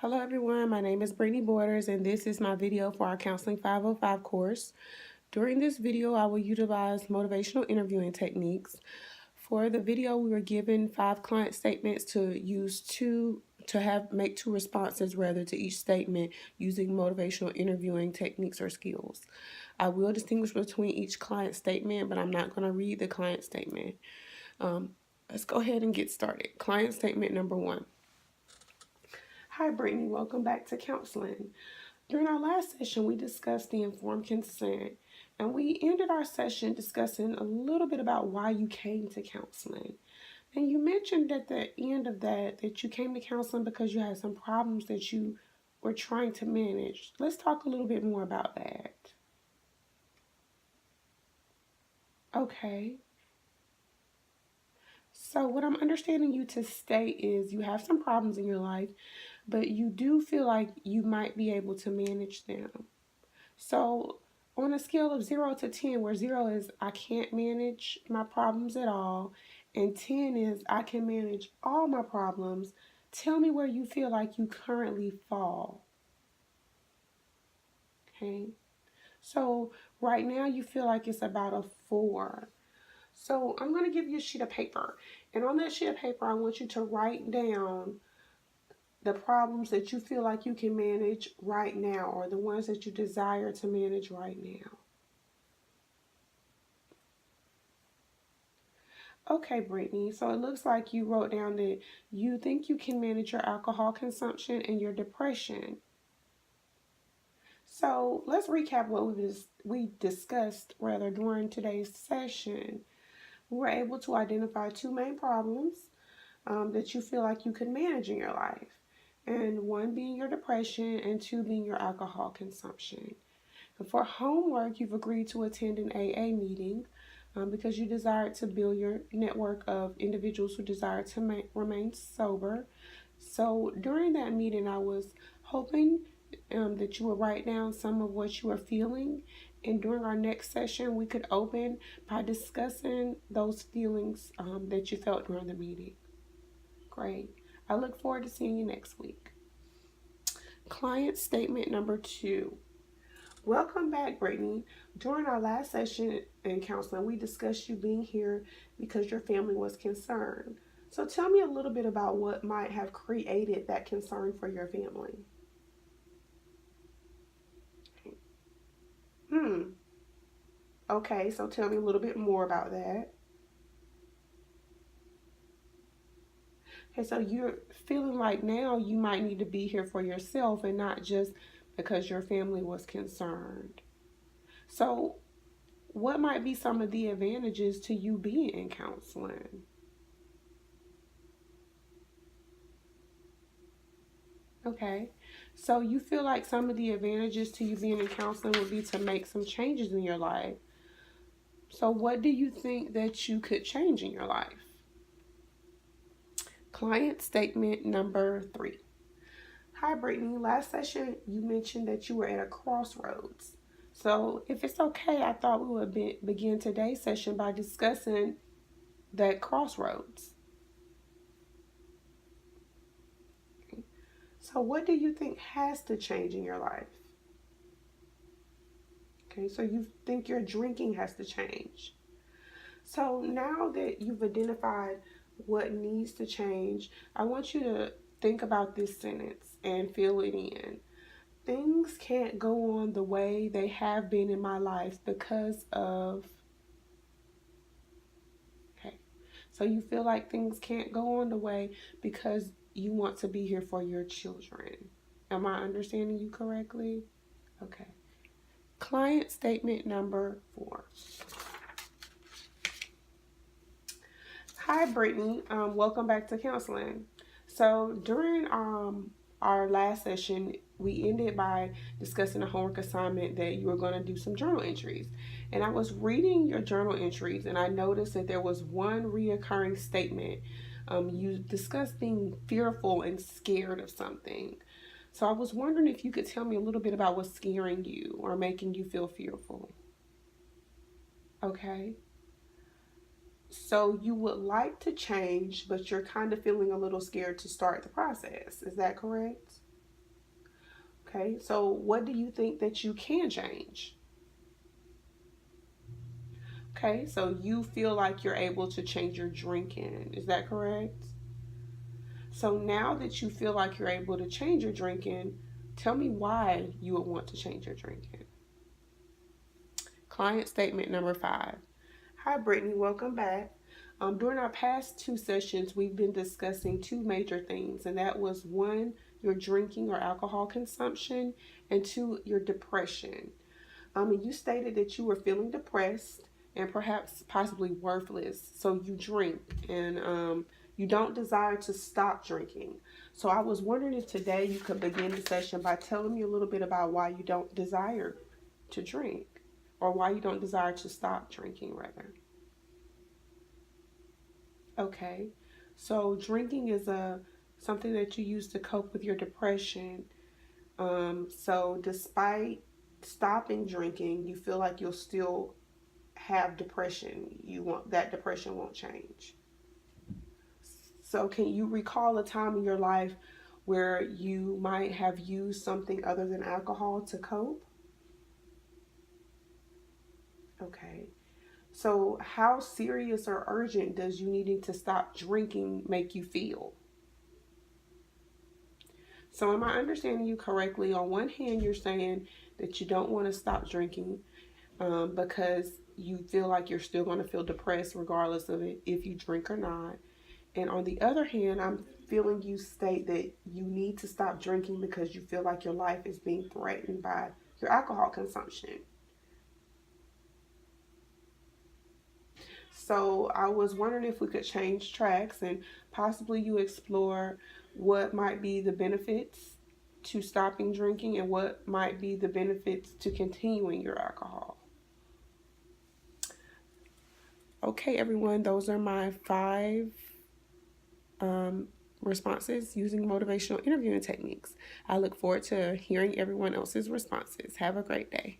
Hello everyone, my name is Brittany Borders and this is my video for our Counseling 505 course. During this video, I will utilize motivational interviewing techniques. For the video, we were given 5 client statements to make 2 responses rather to each statement using motivational interviewing techniques or skills. I will distinguish between each client statement, but I'm not going to read the client statement. Let's go ahead and get started. Client statement number 1. Hi Brittany, welcome back to counseling. During our last session, we discussed the informed consent, and we ended our session discussing a little bit about why you came to counseling. And you mentioned at the end of that you came to counseling because you had some problems that you were trying to manage. Let's talk a little bit more about that. Okay. So what I'm understanding you to state is you have some problems in your life, but you do feel like you might be able to manage them. So on a scale of 0 to 10, where 0 is I can't manage my problems at all, and 10 is I can manage all my problems, tell me where you feel like you currently fall. Okay. So right now you feel like it's about a 4. So I'm going to give you a sheet of paper. And on that sheet of paper, I want you to write down the problems that you feel like you can manage right now, or the ones that you desire to manage right now. Okay, Brittany, so it looks like you wrote down that you think you can manage your alcohol consumption and your depression. So let's recap what we discussed during today's session. We were able to identify 2 main problems that you feel like you could manage in your life. And 1 being your depression and 2 being your alcohol consumption. And for homework, you've agreed to attend an AA meeting because you desire to build your network of individuals who desire to remain sober. So during that meeting, I was hoping that you would write down some of what you are feeling, and during our next session we could open by discussing those feelings that you felt during the meeting. Great. I look forward to seeing you next week. Client statement number 2. Welcome back, Brittany. During our last session in counseling, we discussed you being here because your family was concerned. So tell me a little bit about what might have created that concern for your family. Okay, so tell me a little bit more about that. Okay, so you're feeling like now you might need to be here for yourself and not just because your family was concerned. So what might be some of the advantages to you being in counseling? Okay, so you feel like some of the advantages to you being in counseling would be to make some changes in your life. So what do you think that you could change in your life? Client statement number 3. Hi, Brittany. Last session, you mentioned that you were at a crossroads. So if it's okay, I thought we would begin today's session by discussing that crossroads. Okay. So what do you think has to change in your life? Okay, so you think your drinking has to change. So now that you've identified what needs to change, I want you to think about this sentence and fill it in. Things can't go on the way they have been in my life because of... Okay, so you feel like things can't go on the way because you want to be here for your children. Am I understanding you correctly? Okay. Client statement number 4. Hi, Brittany. Welcome back to counseling. So during our last session, we ended by discussing a homework assignment that you were going to do some journal entries. And I was reading your journal entries and I noticed that there was one reoccurring statement. You discussed being fearful and scared of something. So I was wondering if you could tell me a little bit about what's scaring you or making you feel fearful. Okay. So you would like to change, but you're kind of feeling a little scared to start the process. Is that correct? Okay, so what do you think that you can change? Okay, so you feel like you're able to change your drinking. Is that correct? So now that you feel like you're able to change your drinking, tell me why you would want to change your drinking. Client statement number 5. Hi, Brittany. Welcome back. During our past 2 sessions, we've been discussing 2 major things, and that was 1, your drinking or alcohol consumption, and 2, your depression. And you stated that you were feeling depressed and perhaps possibly worthless, so you drink, and you don't desire to stop drinking. So I was wondering if today you could begin the session by telling me a little bit about why you don't desire to drink, or why you don't desire to stop drinking, rather. Okay, so drinking is something that you use to cope with your depression. So despite stopping drinking, you feel like you'll still have depression. You want that depression won't change. So can you recall a time in your life where you might have used something other than alcohol to cope? Okay. So how serious or urgent does you needing to stop drinking make you feel? So am I understanding you correctly? On one hand, you're saying that you don't want to stop drinking because you feel like you're still going to feel depressed regardless of it if you drink or not. And on the other hand, I'm feeling you state that you need to stop drinking because you feel like your life is being threatened by your alcohol consumption. So I was wondering if we could change tracks and possibly you explore what might be the benefits to stopping drinking and what might be the benefits to continuing your alcohol. Okay, everyone, those are my 5 responses using motivational interviewing techniques. I look forward to hearing everyone else's responses. Have a great day.